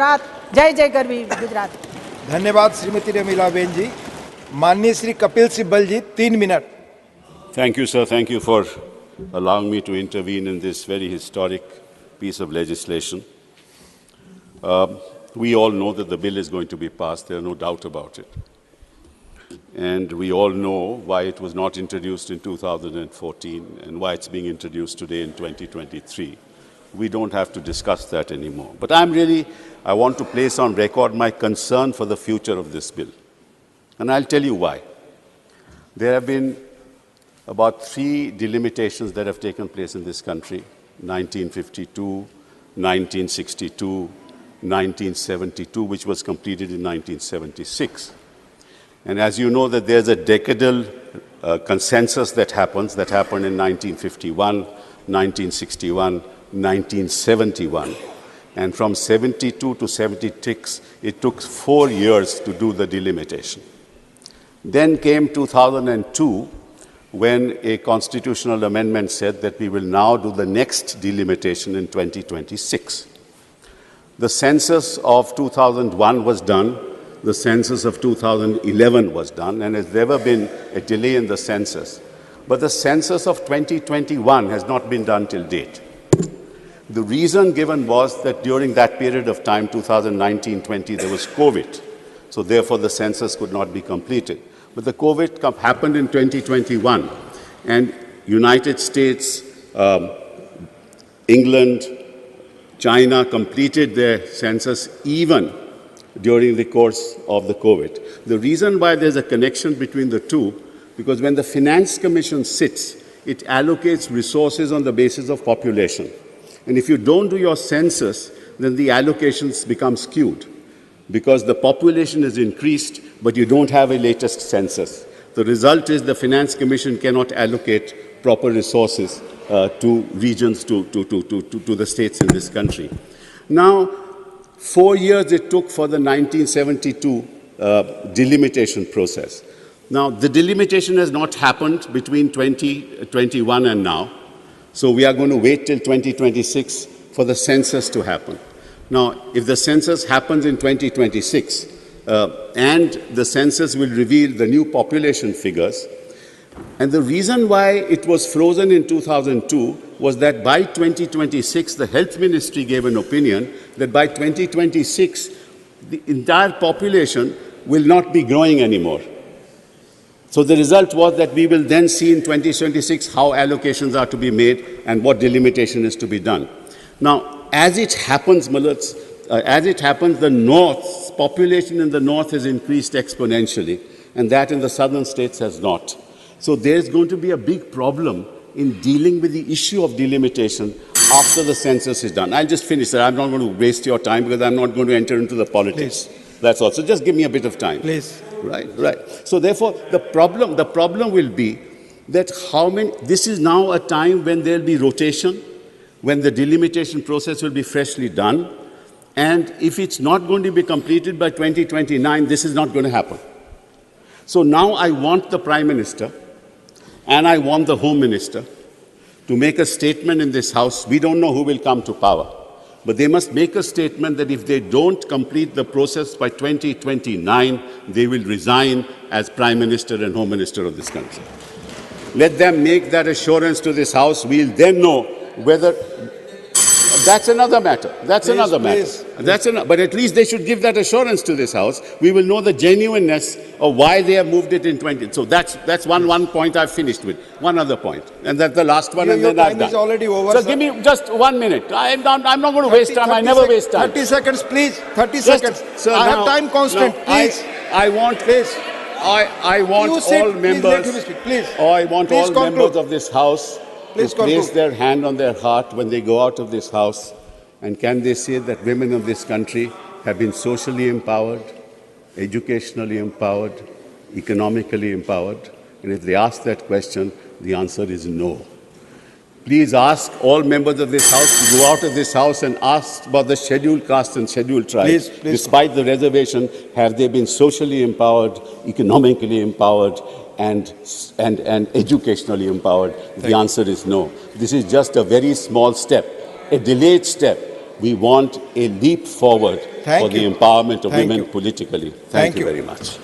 गुजरात जय जय गरवी गुजरात। धन्यवाद श्रीमती रमीला बेन जी। माननीय श्री कपिल सिब्बल जी 3 minute. Thank you, sir. Thank you for allowing me to intervene in this very historic piece of legislation. We all know that the bill is going to be passed. There are no doubt about it. And we all know why it was not introduced in 2014 and why it's being introduced today in 2023. We don't have to discuss that anymore. But I want to place on record my concern for the future of this bill. And I'll tell you why. There have been about 3 delimitations that have taken place in this country: 1952, 1962, 1972, which was completed in 1976. And as you know, that there's a decadal consensus that happened in 1951, 1961, 1971. And from 72 to 76, it took 4 years to do the delimitation. Then came 2002, when a constitutional amendment said that we will now do the next delimitation in 2026. The census of 2001 was done, the census of 2011 was done, and there's never been a delay in the census. But the census of 2021 has not been done till date. The reason given was that during that period of time, 2019-20, there was COVID. So therefore, the census could not be completed. But the COVID happened in 2021, and United States, England, China completed their census even during the course of the COVID. The reason why there's a connection between the two, because when the Finance Commission sits, it allocates resources on the basis of population. And if you don't do your census, then the allocations become skewed, because the population is increased, but you don't have a latest census. The result is the Finance Commission cannot allocate proper resources to regions, to the states in this country. Now, 4 years it took for the 1972 delimitation process. Now, the delimitation has not happened between 2021 and now. So we are going to wait till 2026 for the census to happen. Now, if the census happens in 2026, and the census will reveal the new population figures, and the reason why it was frozen in 2002 was that by 2026, the Health Ministry gave an opinion that by 2026, the entire population will not be growing anymore. So the result was that we will then see in 2026 how allocations are to be made and what delimitation is to be done. Now, as it happens, the North's population in the North has increased exponentially, and that in the southern states has not. So there's going to be a big problem in dealing with the issue of delimitation after the census is done. I'll just finish, sir. I'm not going to waste your time because I'm not going to enter into the politics. Please. That's all. So just give me a bit of time. Please. Right. So therefore, the problem will be that this is now a time when there'll be rotation, when the delimitation process will be freshly done, and if it's not going to be completed by 2029, this is not going to happen. So now I want the Prime Minister and I want the Home Minister to make a statement in this House. We don't know who will come to power, but they must make a statement that if they don't complete the process by 2029, they will resign as Prime Minister and Home Minister of this country. Let them make that assurance to this House. We'll then know whether... That's another matter. That's another matter. But at least they should give that assurance to this House. We will know the genuineness of why they have moved it in 20. So that's one point I've finished with. One other point. And that's the last one, and then I'm done. Your time is already over, So sir. give me just 1 minute. I'm not going to waste time. I never waste time. 30 seconds, please. 30 seconds. Sir, I have time constant, please. I want all members. Please. I want Please all conclude. members of this House Please to place conclude. their hand on their heart when they go out of this House, and can they say that women of this country have been socially empowered, educationally empowered, economically empowered? And if they ask that question, the answer is no. Please ask all members of this House to go out of this House and ask about the scheduled castes and scheduled tribes. Please. Despite the reservation, have they been socially empowered, economically empowered, and educationally empowered? The answer is no. This is just a very small step, a delayed step We want a leap forward Thank for the you. empowerment of Thank women you. politically. Thank Thank you you. very much.